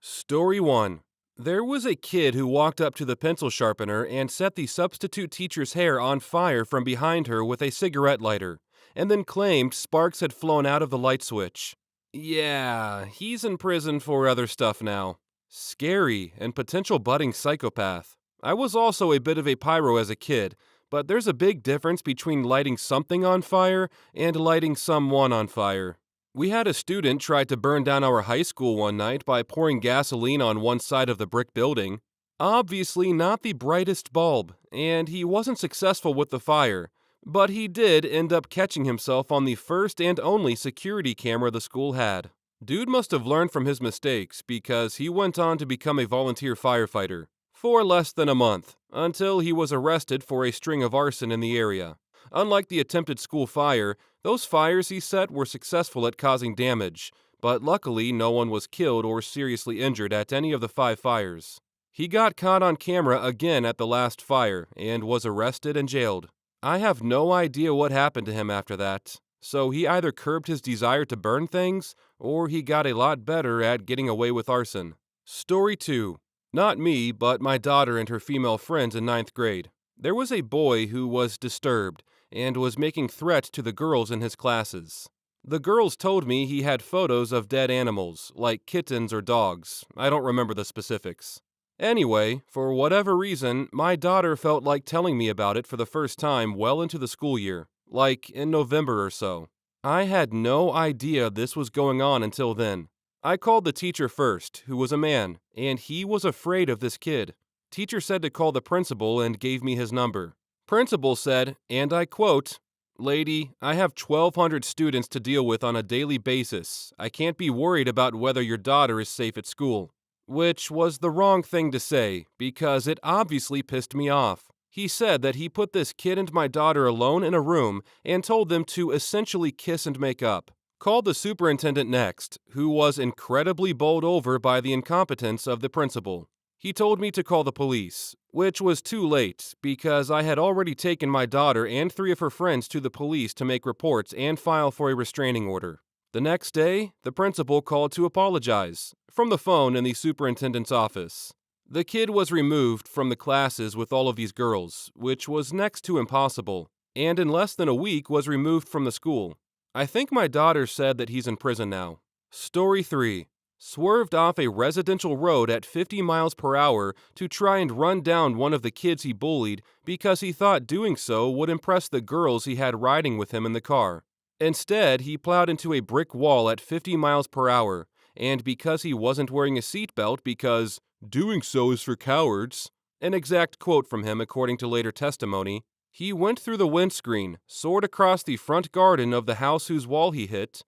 Story 1. There was a kid who walked up to the pencil sharpener and set the substitute teacher's hair on fire from behind her with a cigarette lighter, and then claimed sparks had flown out of the light switch. Yeah, he's in prison for other stuff now. Scary and potential budding psychopath. I was also a bit of a pyro as a kid, but there's a big difference between lighting something on fire and lighting someone on fire. We had a student try to burn down our high school one night by pouring gasoline on one side of the brick building. Obviously not the brightest bulb, and he wasn't successful with the fire, but he did end up catching himself on the first and only security camera the school had. Dude must have learned from his mistakes because he went on to become a volunteer firefighter for less than a month, until he was arrested for a string of arson in the area. Unlike the attempted school fire, those fires he set were successful at causing damage, but luckily no one was killed or seriously injured at any of the 5 fires. He got caught on camera again at the last fire and was arrested and jailed. I have no idea what happened to him after that, so he either curbed his desire to burn things or he got a lot better at getting away with arson. Story 2. Not me, but my daughter and her female friends in ninth grade. There was a boy who was disturbed and was making threats to the girls in his classes. The girls told me he had photos of dead animals, like kittens or dogs. I don't remember the specifics. Anyway, for whatever reason, my daughter felt like telling me about it for the first time well into the school year, like in November or so. I had no idea this was going on until then. I called the teacher first, who was a man, and he was afraid of this kid. Teacher said to call the principal and gave me his number. Principal said, and I quote, "Lady, I have 1,200 students to deal with on a daily basis. I can't be worried about whether your daughter is safe at school." Which was the wrong thing to say, because it obviously pissed me off. He said that he put this kid and my daughter alone in a room and told them to essentially kiss and make up. Called the superintendent next, who was incredibly bowled over by the incompetence of the principal. He told me to call the police, which was too late because I had already taken my daughter and 3 of her friends to the police to make reports and file for a restraining order. The next day, the principal called to apologize, from the phone in the superintendent's office. The kid was removed from the classes with all of these girls, which was next to impossible, and in less than a week was removed from the school. I think my daughter said that he's in prison now. Story 3. Swerved off a residential road at 50 miles per hour to try and run down one of the kids he bullied because he thought doing so would impress the girls he had riding with him in the car. Instead, he plowed into a brick wall at 50 miles per hour, and because he wasn't wearing a seatbelt because doing so is for cowards, an exact quote from him according to later testimony, he went through the windscreen, soared across the front garden of the house whose wall he hit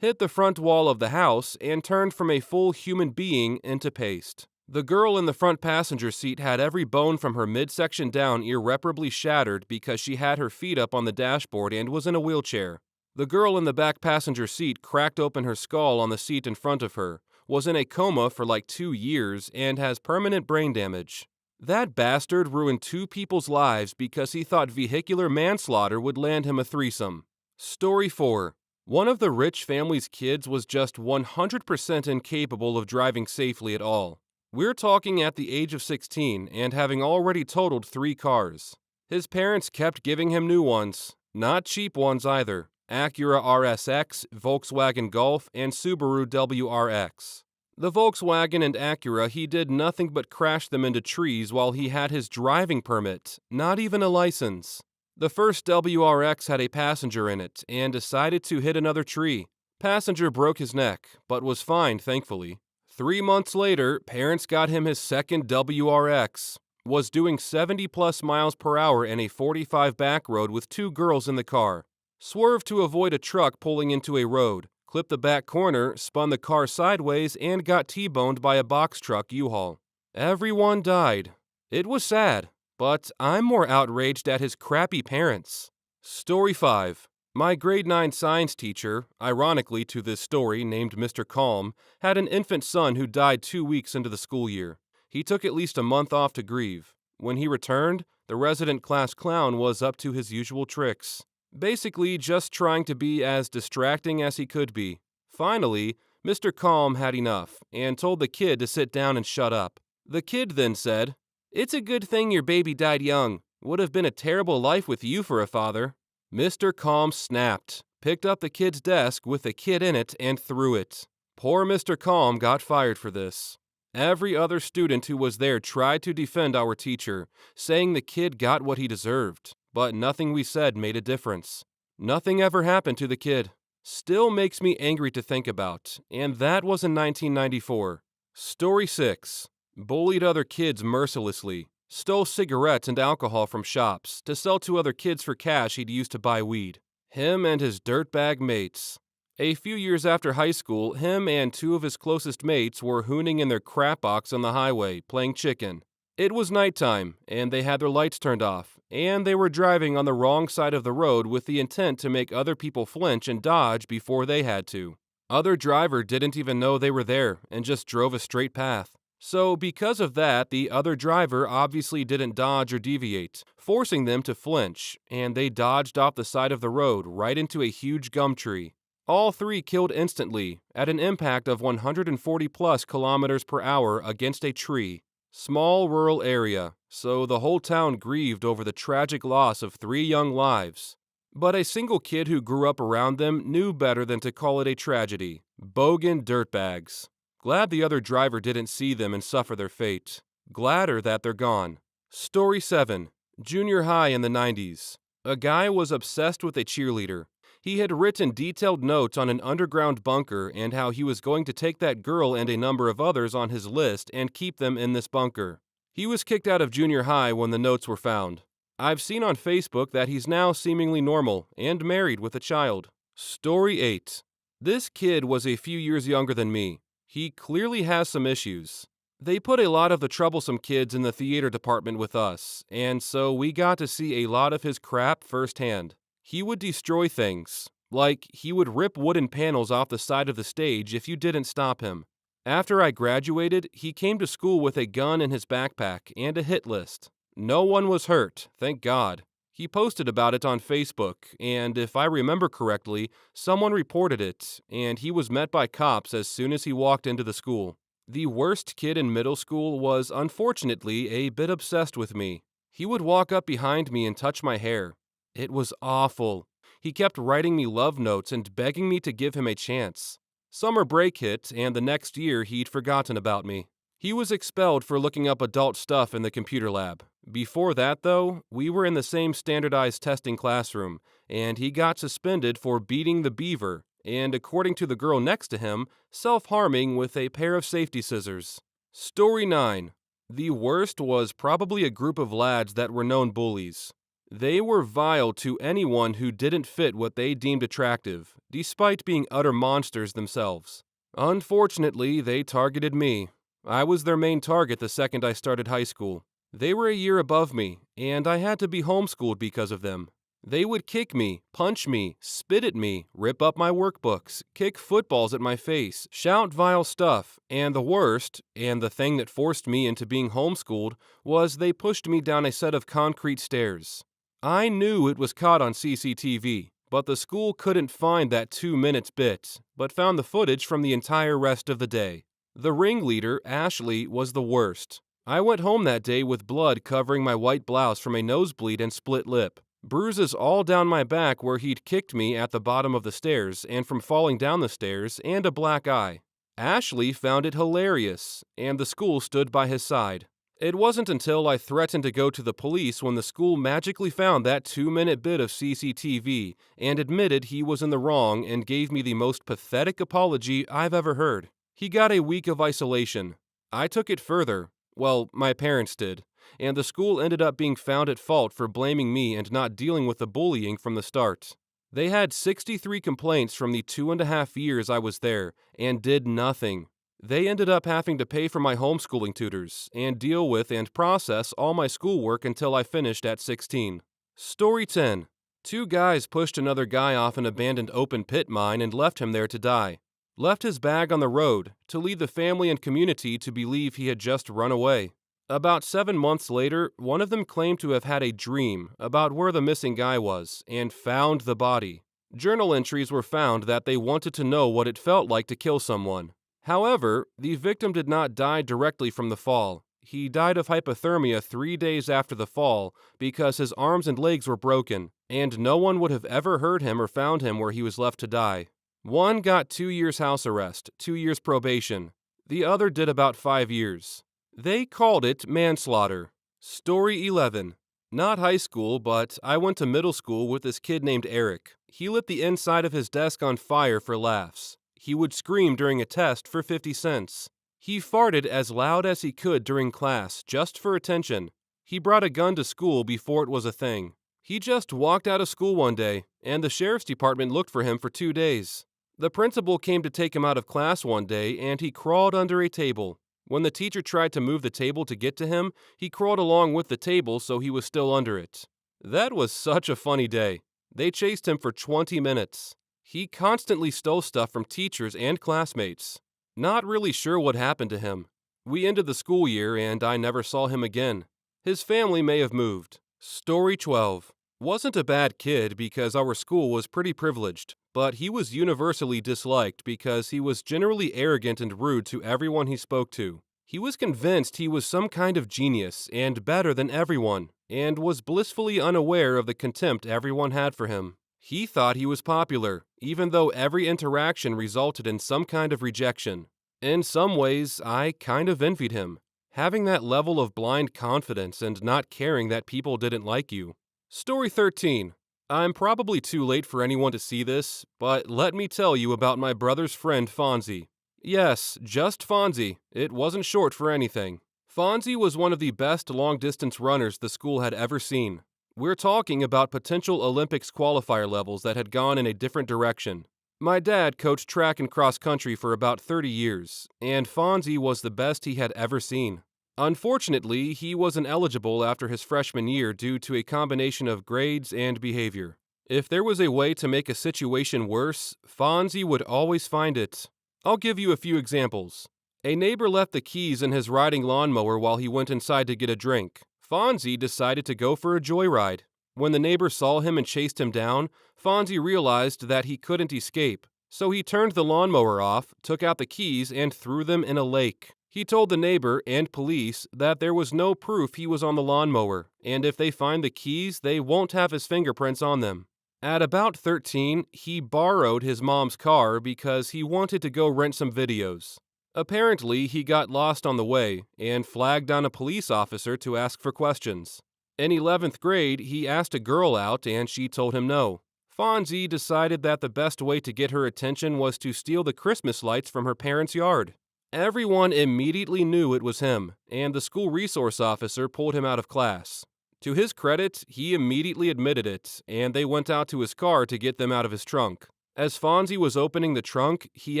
the front wall of the house, and turned from a full human being into paste. The girl in the front passenger seat had every bone from her midsection down irreparably shattered because she had her feet up on the dashboard and was in a wheelchair. The girl in the back passenger seat cracked open her skull on the seat in front of her, was in a coma for like 2 years, and has permanent brain damage. That bastard ruined 2 people's lives because he thought vehicular manslaughter would land him a threesome. Story 4. One of the rich family's kids was just 100% incapable of driving safely at all. We're talking at the age of 16 and having already totaled 3 cars. His parents kept giving him new ones, not cheap ones either. Acura RSX, Volkswagen Golf, and Subaru WRX. The Volkswagen and Acura, he did nothing but crash them into trees while he had his driving permit, not even a license. The first WRX had a passenger in it and decided to hit another tree. Passenger broke his neck, but was fine, thankfully. 3 months later, parents got him his second WRX. Was doing 70 plus miles per hour in a 45 back road with 2 girls in the car. Swerved to avoid a truck pulling into a road, clipped the back corner, spun the car sideways, and got T-boned by a box truck U-Haul. Everyone died. It was sad, but I'm more outraged at his crappy parents. Story 5. My grade 9 science teacher, ironically to this story named Mr. Calm, had an infant son who died 2 weeks into the school year. He took at least a month off to grieve. When he returned, the resident class clown was up to his usual tricks. Basically just trying to be as distracting as he could be. Finally, Mr. Calm had enough and told the kid to sit down and shut up. The kid then said, "It's a good thing your baby died young. Would have been a terrible life with you for a father." Mr. Calm snapped, picked up the kid's desk with the kid in it, and threw it. Poor Mr. Calm got fired for this. Every other student who was there tried to defend our teacher, saying the kid got what he deserved, but nothing we said made a difference. Nothing ever happened to the kid. Still makes me angry to think about, and that was in 1994. Story 6. Bullied other kids mercilessly. Stole cigarettes and alcohol from shops to sell to other kids for cash he'd used to buy weed. Him and his dirtbag mates. A few years after high school, him and two of his closest mates were hooning in their crap box on the highway, playing chicken. It was nighttime, and they had their lights turned off, and they were driving on the wrong side of the road with the intent to make other people flinch and dodge before they had to. Other driver didn't even know they were there and just drove a straight path. So because of that, the other driver obviously didn't dodge or deviate, forcing them to flinch, and they dodged off the side of the road right into a huge gum tree. All three killed instantly at an impact of 140 plus kilometers per hour against a tree. Small rural area, so the whole town grieved over the tragic loss of 3 young lives. But a single kid who grew up around them knew better than to call it a tragedy. Bogan dirtbags. Glad the other driver didn't see them and suffer their fate. Gladder that they're gone. Story 7. Junior high in the 90s. A guy was obsessed with a cheerleader. He had written detailed notes on an underground bunker and how he was going to take that girl and a number of others on his list and keep them in this bunker. He was kicked out of junior high when the notes were found. I've seen on Facebook that he's now seemingly normal and married with a child. Story 8. This kid was a few years younger than me. He clearly has some issues. They put a lot of the troublesome kids in the theater department with us, and so we got to see a lot of his crap firsthand. He would destroy things, like he would rip wooden panels off the side of the stage if you didn't stop him. After I graduated, he came to school with a gun in his backpack and a hit list. No one was hurt, thank God. He posted about it on Facebook, and if I remember correctly, someone reported it, and he was met by cops as soon as he walked into the school. The worst kid in middle school was, unfortunately, a bit obsessed with me. He would walk up behind me and touch my hair. It was awful. He kept writing me love notes and begging me to give him a chance. Summer break hit, and the next year he'd forgotten about me. He was expelled for looking up adult stuff in the computer lab. Before that, though, we were in the same standardized testing classroom, and he got suspended for beating the beaver, and according to the girl next to him, self-harming with a pair of safety scissors. Story 9. The worst was probably a group of lads that were known bullies. They were vile to anyone who didn't fit what they deemed attractive, despite being utter monsters themselves. Unfortunately, they targeted me. I was their main target the second I started high school. They were a year above me, and I had to be homeschooled because of them. They would kick me, punch me, spit at me, rip up my workbooks, kick footballs at my face, shout vile stuff, and the worst, and the thing that forced me into being homeschooled, was they pushed me down a set of concrete stairs. I knew it was caught on CCTV, but the school couldn't find that 2 minutes bit, but found the footage from the entire rest of the day. The ringleader, Ashley, was the worst. I went home that day with blood covering my white blouse from a nosebleed and split lip, bruises all down my back where he'd kicked me at the bottom of the stairs and from falling down the stairs, and a black eye. Ashley found it hilarious, and the school stood by his side. It wasn't until I threatened to go to the police when the school magically found that 2-minute bit of CCTV and admitted he was in the wrong and gave me the most pathetic apology I've ever heard. He got a week of isolation. I took it further. Well, my parents did. And the school ended up being found at fault for blaming me and not dealing with the bullying from the start. They had 63 complaints from the 2.5 years I was there and did nothing. They ended up having to pay for my homeschooling tutors and deal with and process all my schoolwork until I finished at 16. Story 10. 2 guys pushed another guy off an abandoned open pit mine and left him there to die. Left his bag on the road to lead the family and community to believe he had just run away. About 7 months later, one of them claimed to have had a dream about where the missing guy was and found the body. Journal entries were found that they wanted to know what it felt like to kill someone. However, the victim did not die directly from the fall. He died of hypothermia 3 days after the fall because his arms and legs were broken, and no one would have ever heard him or found him where he was left to die. One got 2 years house arrest, 2 years probation. The other did about 5 years. They called it manslaughter. Story 11. Not high school, but I went to middle school with this kid named Eric. He lit the inside of his desk on fire for laughs. He would scream during a test for 50 cents. He farted as loud as he could during class, just for attention. He brought a gun to school before it was a thing. He just walked out of school one day, and the sheriff's department looked for him for 2 days. The principal came to take him out of class one day, and he crawled under a table. When the teacher tried to move the table to get to him, he crawled along with the table so he was still under it. That was such a funny day. They chased him for 20 minutes. He constantly stole stuff from teachers and classmates. Not really sure what happened to him. We ended the school year and I never saw him again. His family may have moved. Story 12. Wasn't a bad kid because our school was pretty privileged, but he was universally disliked because he was generally arrogant and rude to everyone he spoke to. He was convinced he was some kind of genius and better than everyone, and was blissfully unaware of the contempt everyone had for him. He thought he was popular, even though every interaction resulted in some kind of rejection. In some ways, I kind of envied him, having that level of blind confidence and not caring that people didn't like you. Story 13. I'm probably too late for anyone to see this, but let me tell you about my brother's friend Fonzie. Yes, just Fonzie. It wasn't short for anything. Fonzie was one of the best long-distance runners the school had ever seen. We're talking about potential Olympics qualifier levels that had gone in a different direction. My dad coached track and cross country for about 30 years, and Fonzie was the best he had ever seen. Unfortunately, he wasn't eligible after his freshman year due to a combination of grades and behavior. If there was a way to make a situation worse, Fonzie would always find it. I'll give you a few examples. A neighbor left the keys in his riding lawnmower while he went inside to get a drink. Fonzie decided to go for a joyride. When the neighbor saw him and chased him down, Fonzie realized that he couldn't escape. So he turned the lawnmower off, took out the keys, and threw them in a lake. He told the neighbor and police that there was no proof he was on the lawnmower, and if they find the keys, they won't have his fingerprints on them. At about 13, he borrowed his mom's car because he wanted to go rent some videos. Apparently, he got lost on the way and flagged down a police officer to ask for questions. In 11th grade, he asked a girl out and she told him no. Fonzie decided that the best way to get her attention was to steal the Christmas lights from her parents' yard. Everyone immediately knew it was him, and the school resource officer pulled him out of class. To his credit, he immediately admitted it, and they went out to his car to get them out of his trunk. As Fonzie was opening the trunk, he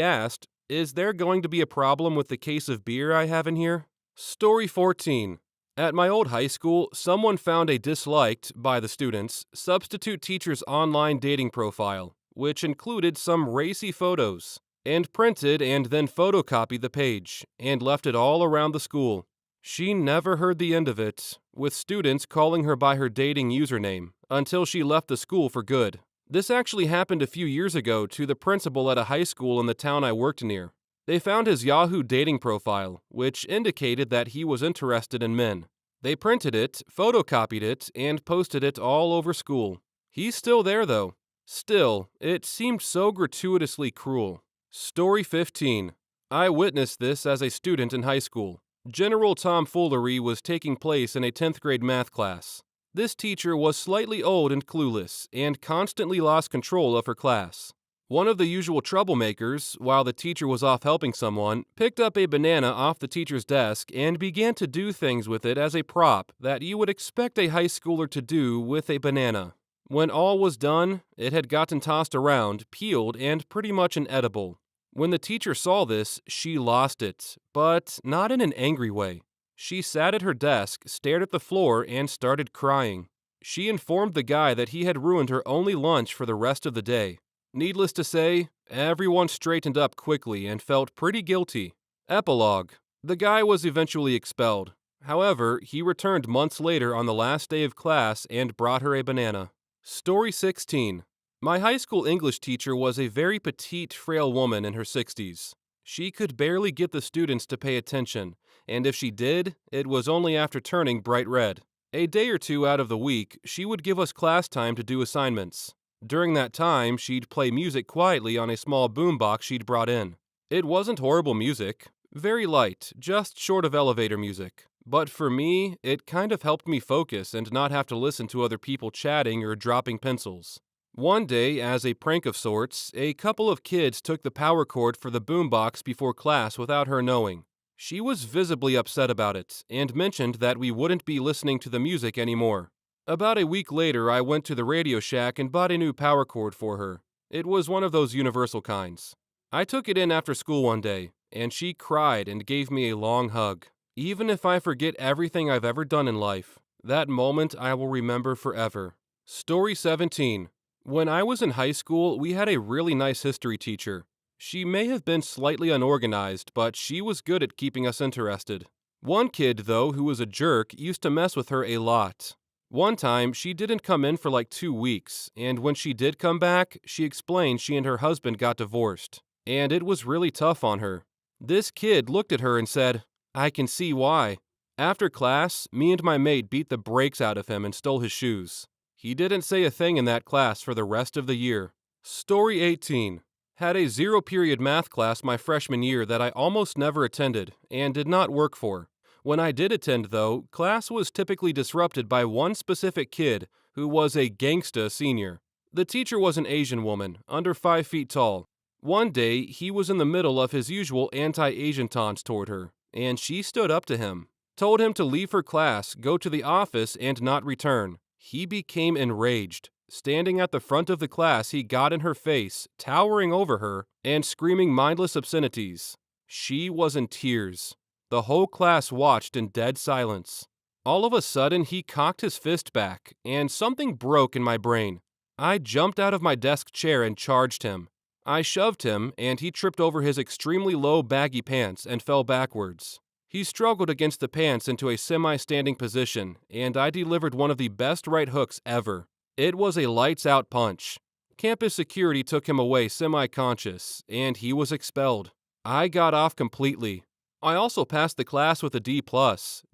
asked, "Is there going to be a problem with the case of beer I have in here?" Story 14. At my old high school, someone found a disliked, by the students, substitute teacher's online dating profile, which included some racy photos, and printed and then photocopied the page, and left it all around the school. She never heard the end of it, with students calling her by her dating username, until she left the school for good. This actually happened a few years ago to the principal at a high school in the town I worked near. They found his Yahoo dating profile, which indicated that he was interested in men. They printed it, photocopied it, and posted it all over school. He's still there, though. Still, it seemed so gratuitously cruel. Story 15. I witnessed this as a student in high school. General tomfoolery was taking place in a 10th grade math class. This teacher was slightly old and clueless, and constantly lost control of her class. One of the usual troublemakers, while the teacher was off helping someone, picked up a banana off the teacher's desk and began to do things with it as a prop that you would expect a high schooler to do with a banana. When all was done, it had gotten tossed around, peeled, and pretty much inedible. When the teacher saw this, she lost it, but not in an angry way. She sat at her desk, stared at the floor, and started crying. She informed the guy that he had ruined her only lunch for the rest of the day. Needless to say, everyone straightened up quickly and felt pretty guilty. Epilogue. The guy was eventually expelled. However, he returned months later on the last day of class and brought her a banana. Story 16. My high school English teacher was a very petite, frail woman in her 60s. She could barely get the students to pay attention, and if she did, it was only after turning bright red. A day or two out of the week, she would give us class time to do assignments. During that time, she'd play music quietly on a small boombox she'd brought in. It wasn't horrible music, very light, just short of elevator music. But for me, it kind of helped me focus and not have to listen to other people chatting or dropping pencils. One day, as a prank of sorts, a couple of kids took the power cord for the boombox before class without her knowing. She was visibly upset about it, and mentioned that we wouldn't be listening to the music anymore. About a week later, I went to the Radio Shack and bought a new power cord for her. It was one of those universal kinds. I took it in after school one day, and she cried and gave me a long hug. Even if I forget everything I've ever done in life, that moment I will remember forever. Story 17. When I was in high school, we had a really nice history teacher. She may have been slightly unorganized, but she was good at keeping us interested. One kid, though, who was a jerk, used to mess with her a lot. One time, she didn't come in for like 2 weeks, and when she did come back, she explained she and her husband got divorced, and it was really tough on her. This kid looked at her and said, "I can see why." After class, me and my mate beat the brakes out of him and stole his shoes. He didn't say a thing in that class for the rest of the year. Story 18. Had a zero-period math class my freshman year that I almost never attended and did not work for. When I did attend, though, class was typically disrupted by one specific kid who was a gangsta senior. The teacher was an Asian woman, under 5 feet tall. One day, he was in the middle of his usual anti-Asian taunts toward her, and she stood up to him, told him to leave her class, go to the office, and not return. He became enraged. Standing at the front of the class, he got in her face, towering over her, and screaming mindless obscenities. She was in tears. The whole class watched in dead silence. All of a sudden, he cocked his fist back, and something broke in my brain. I jumped out of my desk chair and charged him. I shoved him, and he tripped over his extremely low baggy pants and fell backwards. He struggled against the pants into a semi-standing position, and I delivered one of the best right hooks ever. It was a lights-out punch. Campus security took him away semi-conscious, and he was expelled. I got off completely. I also passed the class with a D+,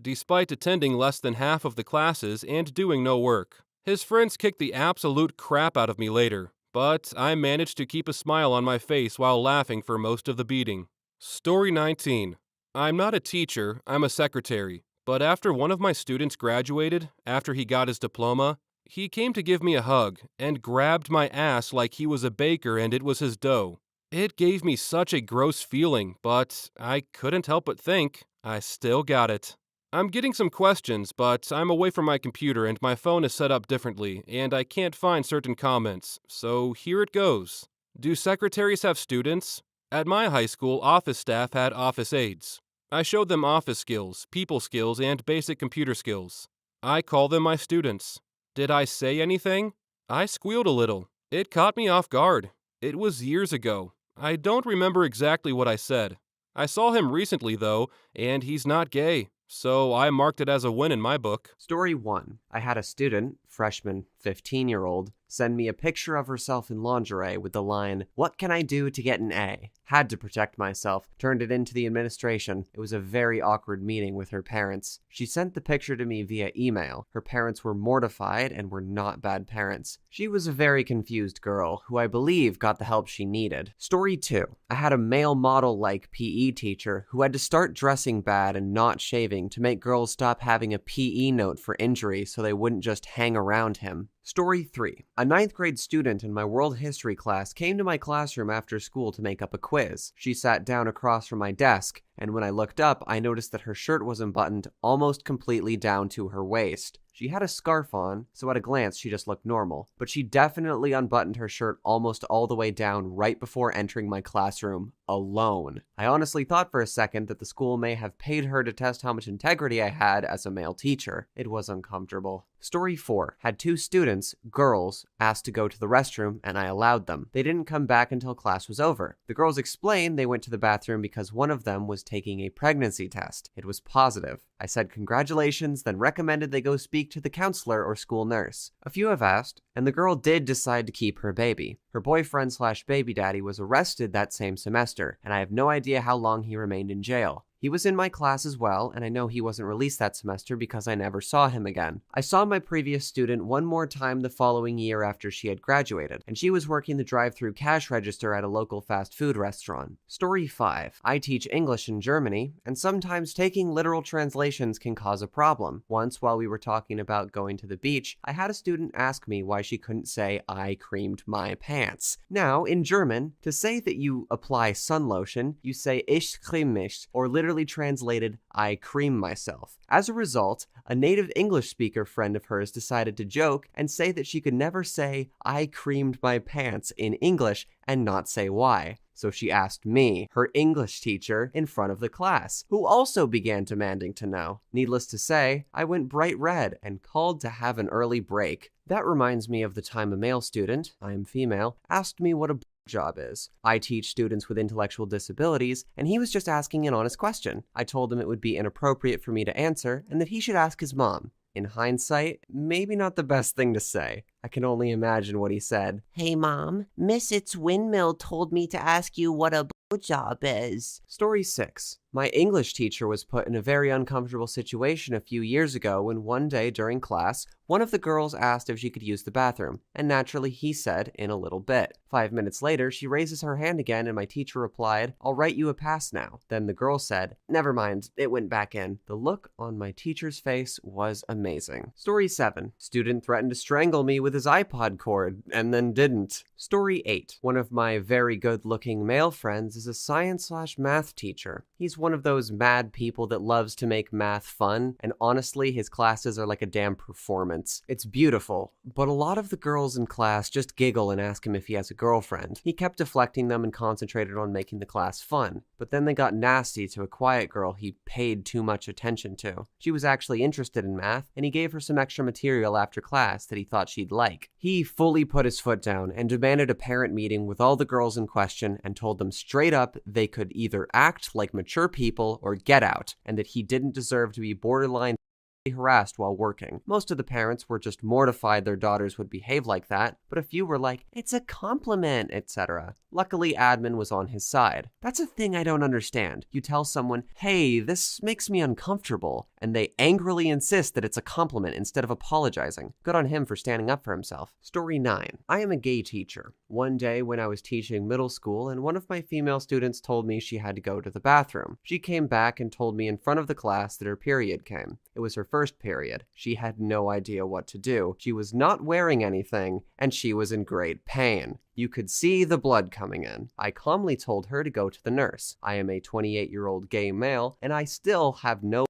despite attending less than half of the classes and doing no work. His friends kicked the absolute crap out of me later, but I managed to keep a smile on my face while laughing for most of the beating. Story 19. I'm not a teacher, I'm a secretary, but after one of my students graduated, after he got his diploma, he came to give me a hug and grabbed my ass like he was a baker and it was his dough. It gave me such a gross feeling, but I couldn't help but think, I still got it. I'm getting some questions, but I'm away from my computer and my phone is set up differently, and I can't find certain comments, so here it goes. Do secretaries have students? At my high school, office staff had office aides. I showed them office skills, people skills, and basic computer skills. I call them my students. Did I say anything? I squealed a little. It caught me off guard. It was years ago. I don't remember exactly what I said. I saw him recently, though, and he's not gay, so I marked it as a win in my book. Story 1. I had a student, freshman, 15-year-old, send me a picture of herself in lingerie with the line, "What can I do to get an A?" Had to protect myself, turned it into the administration. It was a very awkward meeting with her parents. She sent the picture to me via email. Her parents were mortified and were not bad parents. She was a very confused girl, who I believe got the help she needed. Story 2. I had a male model-like PE teacher who had to start dressing bad and not shaving to make girls stop having a PE note for injury so they wouldn't just hang around him. Story 3. A 9th grade student in my world history class came to my classroom after school to make up a quiz. She sat down across from my desk, and when I looked up, I noticed that her shirt wasn't buttoned almost completely down to her waist. She had a scarf on, so at a glance she just looked normal, but she definitely unbuttoned her shirt almost all the way down right before entering my classroom, alone. I honestly thought for a second that the school may have paid her to test how much integrity I had as a male teacher. It was uncomfortable. Story 4. Had 2 students, girls, asked to go to the restroom, and I allowed them. They didn't come back until class was over. The girls explained they went to the bathroom because one of them was taking a pregnancy test. It was positive. I said congratulations, then recommended they go speak speak to the counselor or school nurse. A few have asked, and the girl did decide to keep her baby. Her boyfriend/baby daddy was arrested that same semester, and I have no idea how long he remained in jail. He was in my class as well, and I know he wasn't released that semester because I never saw him again. I saw my previous student one more time the following year after she had graduated, and she was working the drive-thru cash register at a local fast food restaurant. Story 5. I teach English in Germany, and sometimes taking literal translations can cause a problem. Once, while we were talking about going to the beach, I had a student ask me why she couldn't say, "I creamed my pants." Now, in German, to say that you apply sun lotion, you say "Ich creme mich," or literally translated, "I cream myself." As a result, a native English speaker friend of hers decided to joke and say that she could never say, "I creamed my pants" in English and not say why. So she asked me, her English teacher, in front of the class, who also began demanding to know. Needless to say, I went bright red and called to have an early break. That reminds me of the time a male student, I am female, asked me what a job is. I teach students with intellectual disabilities, and he was just asking an honest question. I told him it would be inappropriate for me to answer, and that he should ask his mom. In hindsight, maybe not the best thing to say. I can only imagine what he said. "Hey mom, Miss It's Windmill told me to ask you what a job is." Story 6. My English teacher was put in a very uncomfortable situation a few years ago when one day during class, one of the girls asked if she could use the bathroom, and naturally he said, "in a little bit." 5 minutes later, she raises her hand again and my teacher replied, "I'll write you a pass now." Then the girl said, "Never mind, it went back in." The look on my teacher's face was amazing. Story 7. Student threatened to strangle me with his iPod cord, and then didn't. Story 8. One of my very good-looking male friends is a science/math teacher. He's one of those mad people that loves to make math fun, and honestly, his classes are like a damn performance. It's beautiful, but a lot of the girls in class just giggle and ask him if he has a girlfriend. He kept deflecting them and concentrated on making the class fun, but then they got nasty to a quiet girl he paid too much attention to. She was actually interested in math, and he gave her some extra material after class that he thought she'd like. He fully put his foot down and demanded a parent meeting with all the girls in question and told them straight up they could either act like mature people or get out, and that he didn't deserve to be borderline harassed while working. Most of the parents were just mortified their daughters would behave like that, but a few were like, "It's a compliment," etc. Luckily, admin was on his side. That's a thing I don't understand. You tell someone, "Hey, this makes me uncomfortable," and they angrily insist that it's a compliment instead of apologizing. Good on him for standing up for himself. Story 9. I am a gay teacher. One day when I was teaching middle school and one of my female students told me she had to go to the bathroom. She came back and told me in front of the class that her period came. It was her first period. She had no idea what to do. She was not wearing anything, and she was in great pain. You could see the blood coming in. I calmly told her to go to the nurse. I am a 28-year-old gay male, and I still have no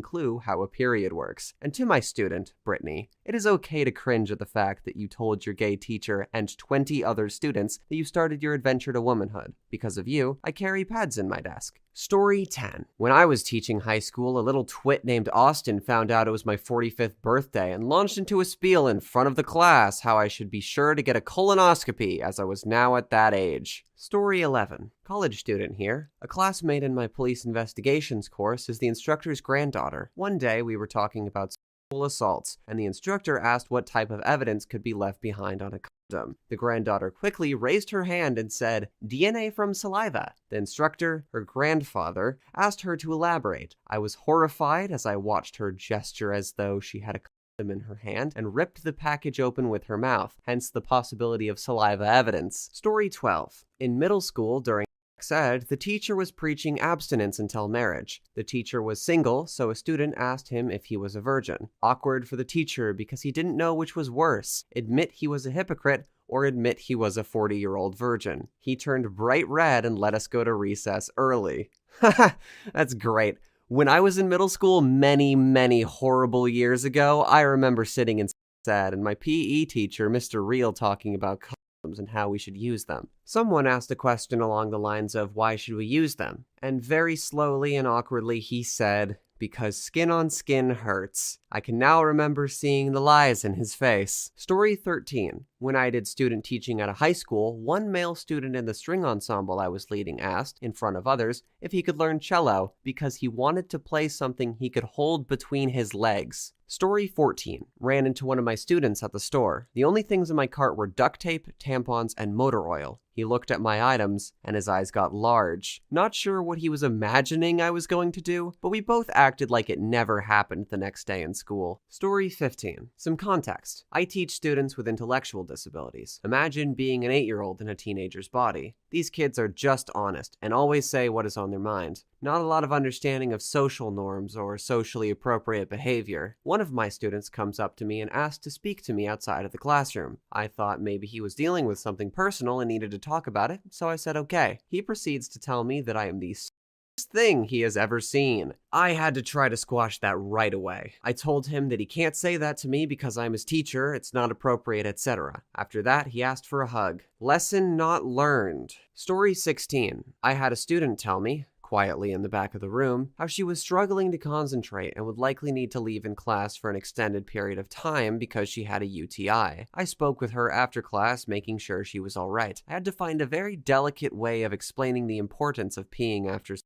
clue how a period works. And to my student, Brittany, it is okay to cringe at the fact that you told your gay teacher and 20 other students that you started your adventure to womanhood. Because of you, I carry pads in my desk. Story 10. When I was teaching high school, a little twit named Austin found out it was my 45th birthday and launched into a spiel in front of the class how I should be sure to get a colonoscopy as I was now at that age. Story 11. College student here. A classmate in my police investigations course is the instructor's granddaughter. One day we were talking about sexual assaults, and the instructor asked what type of evidence could be left behind on a condom. The granddaughter quickly raised her hand and said, "DNA from saliva." The instructor, her grandfather, asked her to elaborate. I was horrified as I watched her gesture as though she had a condom in her hand and ripped the package open with her mouth, hence the possibility of saliva evidence. Story 12. In middle school, during ed, the teacher was preaching abstinence until marriage. The teacher was single, so a student asked him if he was a virgin. Awkward for the teacher because he didn't know which was worse, admit he was a hypocrite or admit he was a 40-year-old virgin. He turned bright red and let us go to recess early. Haha, that's great. When I was in middle school many horrible years ago, I remember sitting in ed and my PE teacher, Mr. Real, talking about and how we should use them. Someone asked a question along the lines of, "Why should we use them?" And very slowly and awkwardly he said, "Because skin on skin hurts." I can now remember seeing the lies in his face. Story 13. When I did student teaching at a high school, one male student in the string ensemble I was leading asked, in front of others, if he could learn cello because he wanted to play something he could hold between his legs. Story 14. Ran into one of my students at the store. The only things in my cart were duct tape, tampons, and motor oil. He looked at my items, and his eyes got large. Not sure what he was imagining I was going to do, but we both acted like it never happened the next day in school. Story 15. Some context. I teach students with intellectual disabilities. Imagine being an 8-year-old in a teenager's body. These kids are just honest and always say what is on their mind. Not a lot of understanding of social norms or socially appropriate behavior. One of my students comes up to me and asks to speak to me outside of the classroom. I thought maybe he was dealing with something personal and needed to talk about it, so I said okay. He proceeds to tell me that I am the thing he has ever seen. I had to try to squash that right away. I told him that he can't say that to me because I'm his teacher, it's not appropriate, etc. After that, he asked for a hug. Lesson not learned. Story 16. I had a student tell me, quietly in the back of the room, how she was struggling to concentrate and would likely need to leave in class for an extended period of time because she had a UTI. I spoke with her after class, making sure she was all right. I had to find a very delicate way of explaining the importance of peeing after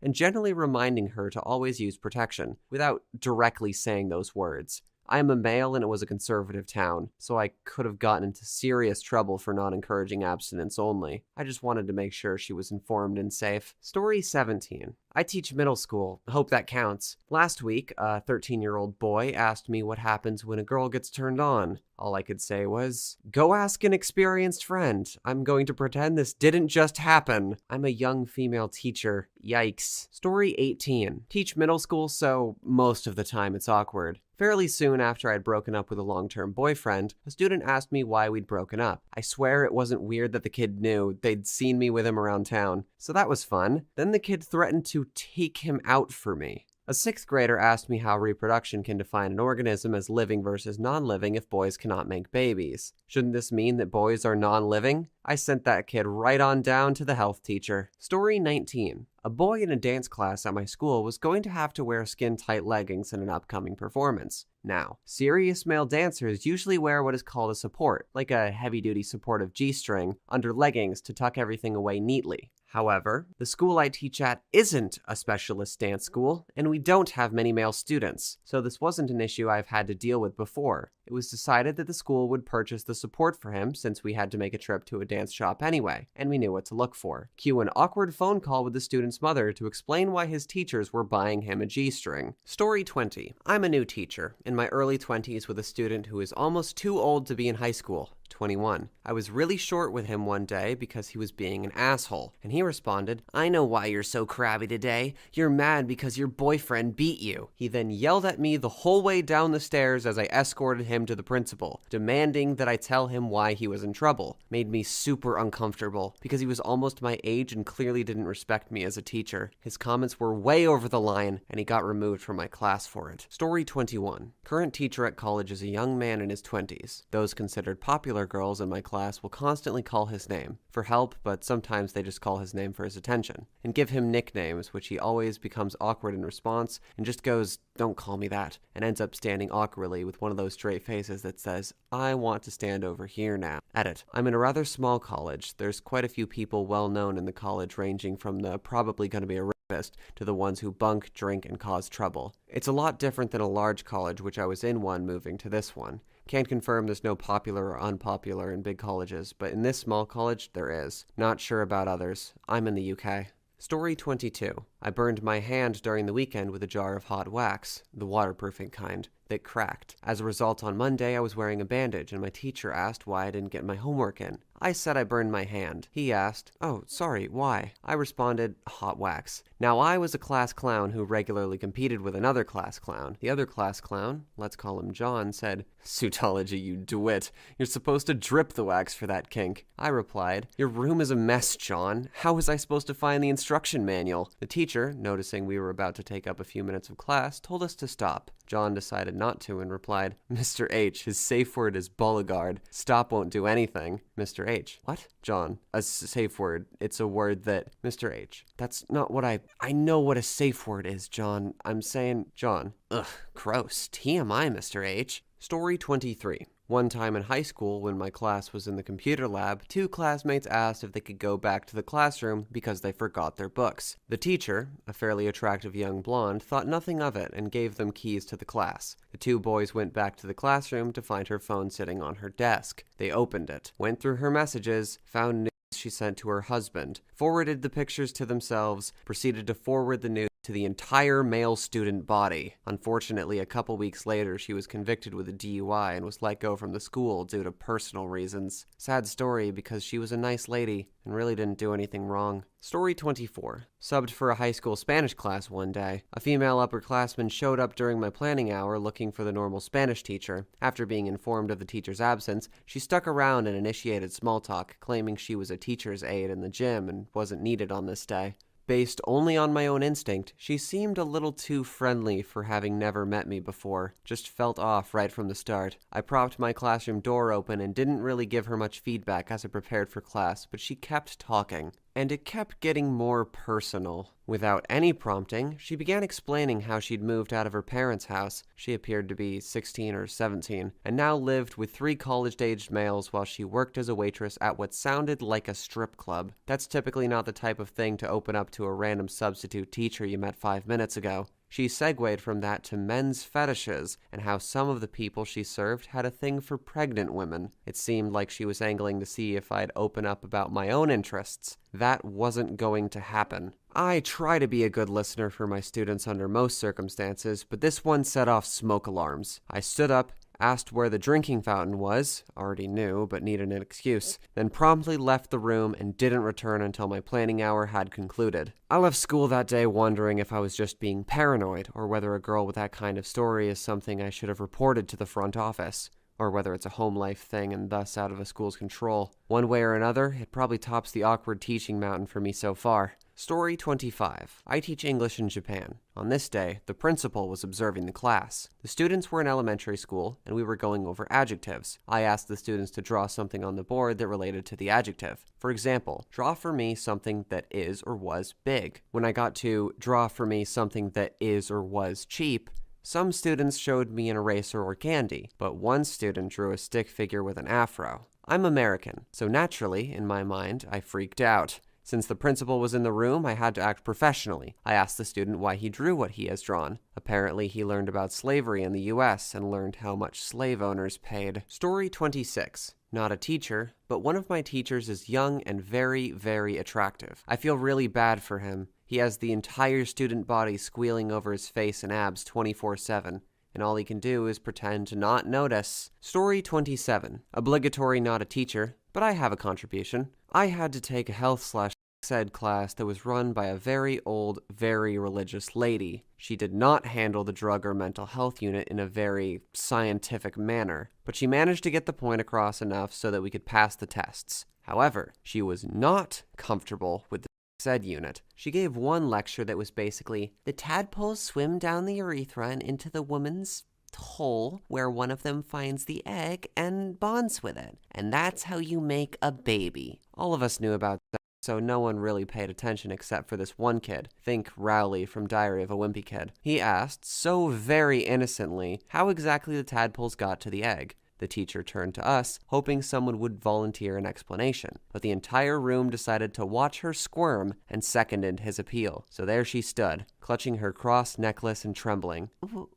and generally reminding her to always use protection, without directly saying those words. I am a male and it was a conservative town, so I could have gotten into serious trouble for not encouraging abstinence only. I just wanted to make sure she was informed and safe. Story 17. I teach middle school. Hope that counts. Last week, a 13-year-old boy asked me what happens when a girl gets turned on. All I could say was, go ask an experienced friend. I'm going to pretend this didn't just happen. I'm a young female teacher. Yikes. Story 18. Teach middle school, so most of the time it's awkward. Fairly soon after I'd broken up with a long-term boyfriend, a student asked me why we'd broken up. I swear it wasn't weird that the kid knew. They'd seen me with him around town. So that was fun. Then the kid threatened to take him out for me. A 6th grader asked me how reproduction can define an organism as living versus non-living if boys cannot make babies. Shouldn't this mean that boys are non-living? I sent that kid right on down to the health teacher. Story 19. A boy in a dance class at my school was going to have to wear skin-tight leggings in an upcoming performance. Now, serious male dancers usually wear what is called a support, like a heavy-duty supportive G-string, under leggings to tuck everything away neatly. However, the school I teach at isn't a specialist dance school, and we don't have many male students, so this wasn't an issue I've had to deal with before. It was decided that the school would purchase the support for him since we had to make a trip to a dance shop anyway, and we knew what to look for. Cue an awkward phone call with the student's mother to explain why his teachers were buying him a G-string. Story 20. I'm a new teacher, in my early 20s with a student who is almost too old to be in high school. 21. I was really short with him one day because he was being an asshole, and he responded, I know why you're so crabby today. You're mad because your boyfriend beat you. He then yelled at me the whole way down the stairs as I escorted him to the principal, demanding that I tell him why he was in trouble. Made me super uncomfortable because he was almost my age and clearly didn't respect me as a teacher. His comments were way over the line, and he got removed from my class for it. Story 21. Current teacher at college is a young man in his 20s. Those considered popular girls in my class will constantly call his name for help, but sometimes they just call his name for his attention and give him nicknames, which he always becomes awkward in response and just goes, don't call me that, and ends up standing awkwardly with one of those straight faces that says, I want to stand over here now. Edit. I'm in a rather small college. There's quite a few people well known in the college, ranging from the probably going to be a rapist to the ones who bunk, drink, and cause trouble. It's a lot different than a large college, which I was in one moving to this one. Can't confirm there's no popular or unpopular in big colleges, but in this small college, there is. Not sure about others. I'm in the UK. Story 22. I burned my hand during the weekend with a jar of hot wax, the waterproofing kind, that cracked. As a result, on Monday, I was wearing a bandage, and my teacher asked why I didn't get my homework in. I said I burned my hand. He asked, oh, sorry, why? I responded, hot wax. Now, I was a class clown who regularly competed with another class clown. The other class clown, let's call him John, said, Suitology, you DeWitt. You're supposed to drip the wax for that kink. I replied, your room is a mess, John. How was I supposed to find the instruction manual? The teacher, noticing we were about to take up a few minutes of class, told us to stop. John decided decided not to and replied, Mr. H, his safe word is Beauregard. Stop won't do anything. Mr. H, what? John, a safe word. It's a word that... Mr. H, that's not what I know what a safe word is, John. I'm saying... John. Ugh, gross. TMI, Mr. H. Story 23. One time in high school, when my class was in the computer lab, 2 classmates asked if they could go back to the classroom because they forgot their books. The teacher, a fairly attractive young blonde, thought nothing of it and gave them keys to the class. The 2 boys went back to the classroom to find her phone sitting on her desk. They opened it, went through her messages, found news she sent to her husband, forwarded the pictures to themselves, proceeded to forward the news to the entire male student body. Unfortunately, a couple weeks later, she was convicted with a DUI and was let go from the school due to personal reasons. Sad story because she was a nice lady and really didn't do anything wrong. Story 24. Subbed for a high school Spanish class one day. A female upperclassman showed up during my planning hour looking for the normal Spanish teacher. After being informed of the teacher's absence, she stuck around and initiated small talk, claiming she was a teacher's aide in the gym and wasn't needed on this day. Based only on my own instinct, she seemed a little too friendly for having never met me before. Just felt off right from the start. I propped my classroom door open and didn't really give her much feedback as I prepared for class, but she kept talking. And it kept getting more personal. Without any prompting, she began explaining how she'd moved out of her parents' house. She appeared to be 16 or 17, and now lived with 3 college-aged males while she worked as a waitress at what sounded like a strip club. That's typically not the type of thing to open up to a random substitute teacher you met 5 minutes ago. She segued from that to men's fetishes and how some of the people she served had a thing for pregnant women. It seemed like she was angling to see if I'd open up about my own interests. That wasn't going to happen. I try to be a good listener for my students under most circumstances, but this one set off smoke alarms. I stood up, asked where the drinking fountain was, already knew but needed an excuse, then promptly left the room and didn't return until my planning hour had concluded. I left school that day wondering if I was just being paranoid, or whether a girl with that kind of story is something I should have reported to the front office, or whether it's a home life thing and thus out of a school's control. One way or another, it probably tops the awkward teaching mountain for me so far. Story 25. I teach English in Japan. On this day, the principal was observing the class. The students were in elementary school, and we were going over adjectives. I asked the students to draw something on the board that related to the adjective. For example, draw for me something that is or was big. When I got to draw for me something that is or was cheap, some students showed me an eraser or candy, but one student drew a stick figure with an afro. I'm American, so naturally, in my mind, I freaked out. Since the principal was in the room, I had to act professionally. I asked the student why he drew what he has drawn. Apparently, he learned about slavery in the US and learned how much slave owners paid. Story 26. Not a teacher, but one of my teachers is young and very, very attractive. I feel really bad for him. He has the entire student body squealing over his face and abs 24/7. And all he can do is pretend to not notice. Story 27. Obligatory not a teacher, but I have a contribution. I had to take a health/ed class that was run by a very old, very religious lady. She did not handle the drug or mental health unit in a very scientific manner, but she managed to get the point across enough so that we could pass the tests. However, she was not comfortable with the ed unit. She gave one lecture that was basically, the tadpoles swim down the urethra and into the woman's hole where one of them finds the egg and bonds with it. And that's how you make a baby. All of us knew about that, so no one really paid attention except for this one kid. Think Rowley from Diary of a Wimpy Kid. He asked, so very innocently, how exactly the tadpoles got to the egg. The teacher turned to us, hoping someone would volunteer an explanation, but the entire room decided to watch her squirm and seconded his appeal. So there she stood, clutching her cross necklace and trembling.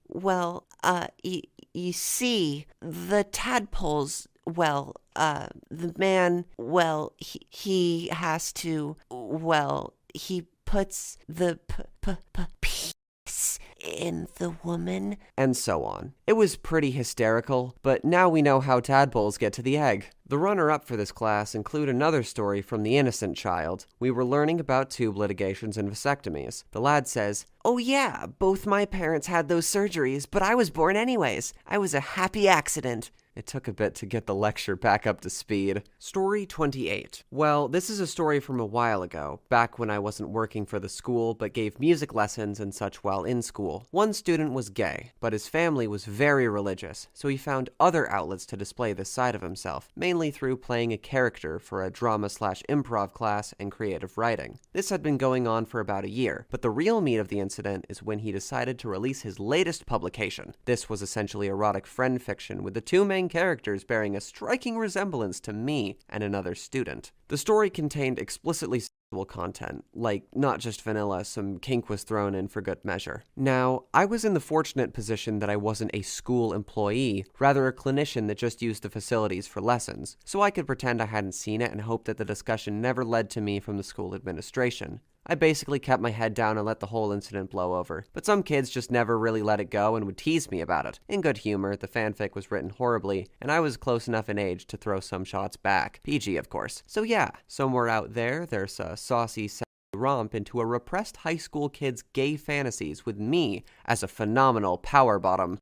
Well, you see, the tadpoles, the man, he has to, he puts the in the woman, and so on. It was pretty hysterical, but now we know how tadpoles get to the egg. The runner-up for this class include another story from the innocent child. We were learning about tube ligations and vasectomies. The lad says, "Oh yeah, both my parents had those surgeries, but I was born anyways. I was a happy accident." It took a bit to get the lecture back up to speed. Story 28. Well, this is a story from a while ago, back when I wasn't working for the school, but gave music lessons and such while in school. One student was gay, but his family was very religious, so he found other outlets to display this side of himself, mainly through playing a character for a drama/improv class and creative writing. This had been going on for about a year, but the real meat of the incident is when he decided to release his latest publication. This was essentially erotic friend fiction, with the two main characters bearing a striking resemblance to me and another student. The story contained explicitly sexual content, like not just vanilla, some kink was thrown in for good measure. Now, I was in the fortunate position that I wasn't a school employee, rather a clinician that just used the facilities for lessons, so I could pretend I hadn't seen it and hope that the discussion never led to me from the school administration. I basically kept my head down and let the whole incident blow over, but some kids just never really let it go and would tease me about it. In good humor, the fanfic was written horribly, and I was close enough in age to throw some shots back. PG, of course. So yeah, somewhere out there's a saucy romp into a repressed high school kid's gay fantasies with me as a phenomenal power bottom.